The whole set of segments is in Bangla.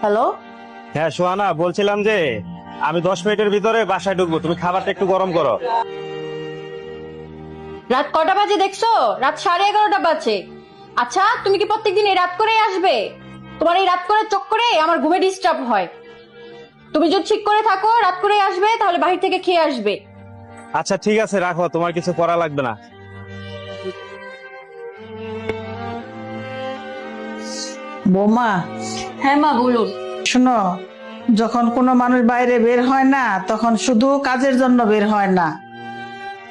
হ্যালো। হ্যাঁ সোহানা, বলছিলাম যে আমি 10 মিনিটের ভিতরে বাসায় ঢুকবো, তুমি খাবারটা একটু গরম করো। রাত কটা বাজে দেখছো? রাত 11:30 বাজে। আচ্ছা, তুমি কি প্রত্যেকদিন এই রাত করেই আসবে? তোমার এই রাত করার চক্করে আমার ঘুমে ডিস্টার্ব হয়। তুমি যদি ঠিক করে থাকো রাত করেই আসবে, তাহলে বাহির থেকে খেয়ে আসবে। আচ্ছা ঠিক আছে, রাখো, তোমার কিছু করা লাগবে না। বৌমা, হ্যাঁ মা, বলুন। শোনো, যখন কোনো মানুষ বাইরে বের হয় না তখন শুধু কাজের জন্য বের হয় না,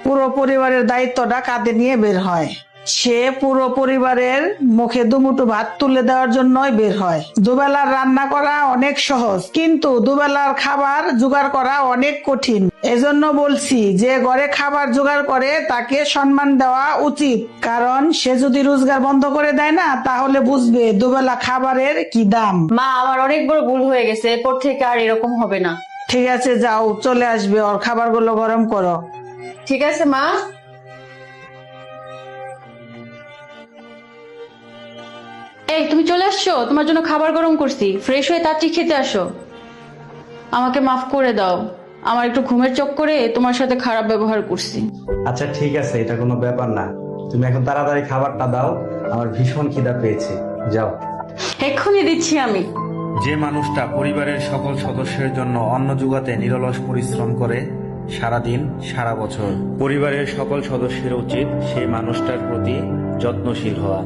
পুরো পরিবারের দায়িত্বটা কাঁধে নিয়ে বের হয়। সে পুরো পরিবারের মুখে দুমুঠো ভাত তুলে দেওয়ার জন্যই বের হয়। দুবেলার রান্না করা অনেক সহজ, কিন্তু দুবেলার খাবার জোগাড় করা অনেক কঠিন। এজন্য বলছি, যে ঘরে খাবার জোগাড় করে তাকে সম্মান দেওয়া উচিত, কারণ সে যদি রোজগার বন্ধ করে দেয় না, তাহলে বুঝবে দুবেলা খাবারের কি দাম। মা, আমার অনেক বড় ভুল হয়ে গেছে, এরপর থেকে আর এরকম হবে না। ঠিক আছে, যাও, চলে আসবে, ওর খাবারগুলো গরম করো। ঠিক আছে মা। এই, তুমি চলে আসছো, তোমার জন্য খাবার গরম করছি, ফ্রেশ হয়ে তাড়াতাড়ি খেতে আসো। আমাকে মাফ করে দাও, আমার একটু ঘুমের চক্করে তোমার সাথে খারাপ ব্যবহার করছি। আচ্ছা ঠিক আছে, এটা কোনো ব্যাপার না। তুমি এখন তাড়াতাড়ি খাবারটা দাও, আমার ভীষণ খিদা পেয়েছে। যাও। এক্ষুনি দিচ্ছি আমি। যে মানুষটা পরিবারের সকল সদস্যের জন্য অন্ন জোগাতে নিরলস পরিশ্রম করে সারাদিন সারা বছর, পরিবারের সকল সদস্যের উচিত সেই মানুষটার প্রতি যত্নশীল হওয়া।